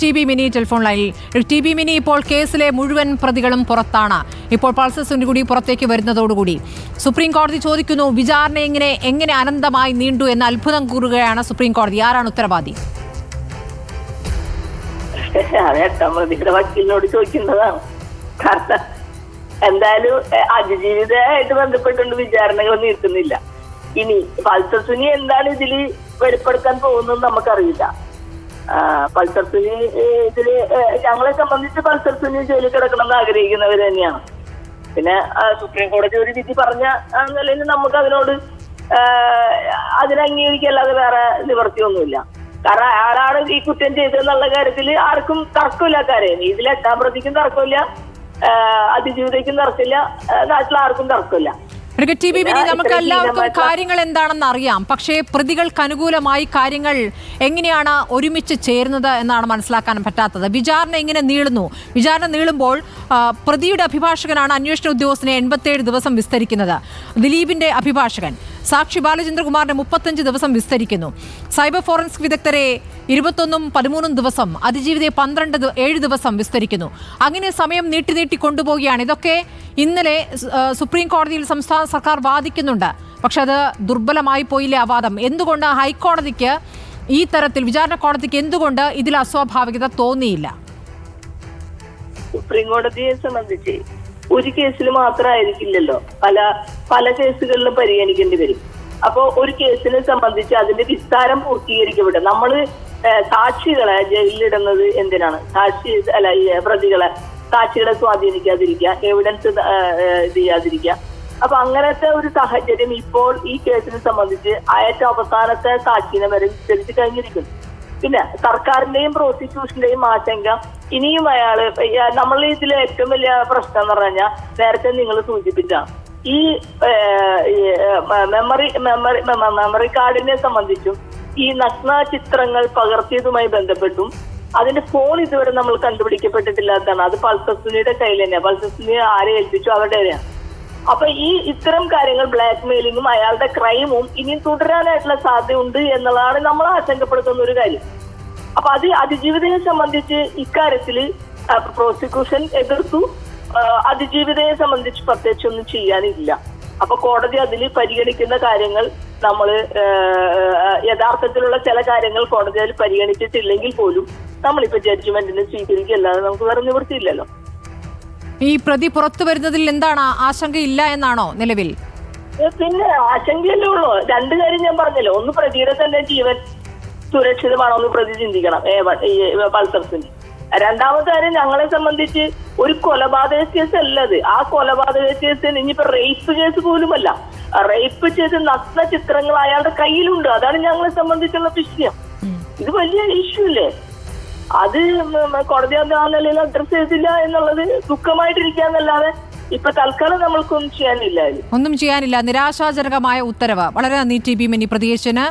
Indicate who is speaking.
Speaker 1: ടി.ബി. Mini telephone ലൈനിൽ. ടി.ബി. Mini, ഇപ്പോൾ കേസിലെ മുഴുവൻ പ്രതികളും പുറത്താണ്. ഇപ്പോൾ പൾസർ സുനി കൂടി പുറത്തേക്ക് വരുന്നതോടുകൂടി സുപ്രീം കോടതി ചോദിക്കുന്നു, വിചാരണ എങ്ങനെ അനന്തമായി നീണ്ടു എന്ന് അത്ഭുതം കൂറുകയാണ് സുപ്രീം കോടതി. ആരാണ് ഉത്തരവാദി?
Speaker 2: എട്ടാം പ്രതിയുടെ വക്കീലിനോട് ചോദിക്കുന്നതാണ്. കാരണം എന്തായാലും അതിജീവിതമായിട്ട് ബന്ധപ്പെട്ടുകൊണ്ട് വിചാരണകൾ നീട്ടുന്നില്ല. ഇനി പൾസർ സുനി എന്താണ് ഇതിൽ വെളിപ്പെടുത്താൻ പോകുന്നത് നമുക്കറിയില്ല. പൾസർ സുനി ഇതില് ഞങ്ങളെ സംബന്ധിച്ച് പൾസർ സുനി ജയിലിൽ കിടക്കണമെന്ന് ആഗ്രഹിക്കുന്നവർ തന്നെയാണ്. പിന്നെ സുപ്രീം കോടതി ഒരു വിധി പറഞ്ഞ നിലയിൽ നമുക്ക് അതിനോട് അതിനംഗീകരിക്കല്ലാതെ വേറെ നിവർത്തിയൊന്നുമില്ല. കാരണം അയാളാണ് ഈ കുറ്റം ചെയ്തതെന്നുള്ള കാര്യത്തിൽ ആർക്കും തർക്കമില്ല. കാര്യം ഇതിൽ എട്ടാം പ്രതിക്കും തർക്കമില്ല, അതിജീവിതയ്ക്കും തർക്കമില്ല, നാട്ടിൽ ആർക്കും തർക്കമില്ല.
Speaker 1: ടി.ബി. മിനി, നമുക്ക് എല്ലാവർക്കും കാര്യങ്ങൾ എന്താണെന്ന് അറിയാം. പക്ഷേ പ്രതികൾക്ക് അനുകൂലമായി കാര്യങ്ങൾ എങ്ങനെയാണ് ഒരുമിച്ച് ചേരുന്നത് എന്നാണ് മനസ്സിലാക്കാൻ പറ്റാത്തത്. വിചാരണ എങ്ങനെ നീളുന്നു? വിചാരണ നീളുമ്പോൾ പ്രതിയുടെ അഭിഭാഷകനാണ് അന്വേഷണ ഉദ്യോഗസ്ഥനെ 87 ദിവസം വിസ്തരിക്കുന്നത്. ദിലീപിന്റെ അഭിഭാഷകൻ സാക്ഷി ബാലചന്ദ്രകുമാറിനെ 35 ദിവസം വിസ്തരിക്കുന്നു. സൈബർ ഫോറൻസിക് വിദഗ്ധരെ 21ഉം 13ഉം ദിവസം, അതിജീവിതയെ 7 ദിവസം വിസ്തരിക്കുന്നു. അങ്ങനെ സമയം നീട്ടി കൊണ്ടുപോവുകയാണ്. ഇതൊക്കെ ഇന്നലെ സുപ്രീം കോടതിയിൽ സംസ്ഥാന സർക്കാർ വാദിക്കുന്നുണ്ട്. പക്ഷെ അത് ദുർബലമായി പോയില്ലേ ആ വാദം? എന്തുകൊണ്ട് ഹൈക്കോടതിക്ക് ഈ തരത്തിൽ, വിചാരണ കോടതിക്ക് എന്തുകൊണ്ട് ഇതിൽ അസ്വാഭാവികത തോന്നിയില്ല?
Speaker 2: സുപ്രീം കോടതിയെ സംബന്ധിച്ച് ഒരു കേസിൽ മാത്രമായിരിക്കില്ലല്ലോ, പല കേസുകളിലും പരിഗണിക്കേണ്ടി വരും. അപ്പൊ ഒരു കേസിനെ സംബന്ധിച്ച് അതിന്റെ വിസ്താരം പൂർത്തീകരിക്കപ്പെടും. നമ്മള് സാക്ഷികളെ ജയിലിലിടുന്നത് എന്തിനാണ്? പ്രതികളെ, സാക്ഷികളെ സ്വാധീനിക്കാതിരിക്കുക, എവിഡൻസ് ചെയ്യാതിരിക്കുക. അപ്പൊ അങ്ങനത്തെ ഒരു സാഹചര്യം ഇപ്പോൾ ഈ കേസിനെ സംബന്ധിച്ച് ഏറ്റവും അവസാനത്തെ സാക്ഷിനെ വരെ വിസ്തരിച്ച് കഴിഞ്ഞിരിക്കുന്നു. പിന്നെ സർക്കാരിന്റെയും പ്രോസിക്യൂഷന്റെയും ആശങ്ക ഇനിയും നമ്മൾ ഇതിലെ ഏറ്റവും വലിയ പ്രശ്നം എന്ന് പറഞ്ഞാൽ നേരത്തെ നിങ്ങൾ സൂചിപ്പിച്ച ഈ മെമ്മറി കാർഡിനെ സംബന്ധിച്ചും ഈ നഗ്ന ചിത്രങ്ങൾ പകർത്തിയതുമായി ബന്ധപ്പെട്ടും അതിന്റെ ഫോൺ ഇതുവരെ നമ്മൾ കണ്ടുപിടിക്കപ്പെട്ടിട്ടില്ലാത്തതാണ്. അത് പൾസർ സുനിയുടെ കയ്യിൽ തന്നെയാണ്. പൾസർ സുനിയെ ആരെ ഏൽപ്പിച്ചു അവരുടെ തന്നെയാണ്. അപ്പൊ ഇത്തരം കാര്യങ്ങൾ, ബ്ലാക്ക് മെയിലിങ്ങും അയാളുടെ ക്രൈമും ഇനിയും തുടരാനായിട്ടുള്ള സാധ്യതയുണ്ട് എന്നുള്ളതാണ് നമ്മൾ ആശങ്കപ്പെടുത്തുന്ന ഒരു കാര്യം. അപ്പൊ അതിജീവിതയെ സംബന്ധിച്ച് ഇക്കാര്യത്തിൽ പ്രോസിക്യൂഷൻ എതിർത്തു. അതിജീവിതയെ സംബന്ധിച്ച് പ്രത്യേകിച്ച് ഒന്നും ചെയ്യാനില്ല. അപ്പൊ കോടതി അതിൽ പരിഗണിക്കുന്ന കാര്യങ്ങൾ യഥാർത്ഥത്തിലുള്ള ചില കാര്യങ്ങൾ കോടതി അതിൽ പരിഗണിച്ചിട്ടില്ലെങ്കിൽ പോലും നമ്മളിപ്പോ ജഡ്ജ്മെന്റിന് സ്വീകരിക്കല്ലാതെ നമുക്ക് വേറെ നിവൃത്തിയില്ലല്ലോ.
Speaker 1: ഈ പ്രതി പുറത്തു വരുന്നതിൽ എന്താണ് ആശങ്കയില്ല എന്നാണോ നിലവിൽ?
Speaker 2: പിന്നെ ആശങ്കയല്ലേ ഉള്ളൂ. രണ്ടു കാര്യം ഞാൻ പറഞ്ഞല്ലോ. ഒന്ന്, പ്രതിയുടെ തന്നെ ജീവൻ സുരക്ഷിതമാണോ എന്ന് പ്രതി ചിന്തിക്കണം, പൾസർ സുനി. രണ്ടാമത്തെ കാര്യം, ഞങ്ങളെ സംബന്ധിച്ച് ഒരു കൊലപാതക കേസ് അല്ലത്. ആ കൊലപാതക കേസ് ഇനിയിപ്പോ റേപ്പ് കേസ് പോലുമല്ല. റേപ്പ് ചെയ്ത് നഗ്ന ചിത്രങ്ങൾ അയാളുടെ കയ്യിലുണ്ട്. അതാണ് ഞങ്ങളെ സംബന്ധിച്ചുള്ള വിഷയം. ഇത് വലിയ ഇഷ്യൂ അല്ലേ? അത് കോടതി ആ നിലയിൽ അഡ്രസ് ചെയ്തില്ല എന്നുള്ളത് ദുഃഖമായിട്ടിരിക്കാന്നല്ലാതെ ഇപ്പൊ തൽക്കാലം നമ്മൾക്കൊന്നും ചെയ്യാനില്ല.
Speaker 1: ഒന്നും ചെയ്യാനില്ല. നിരാശാജനകമായ ഉത്തരവ്. വളരെ നന്ദി ടി.ബി. മിനി പ്രതിയേശന്.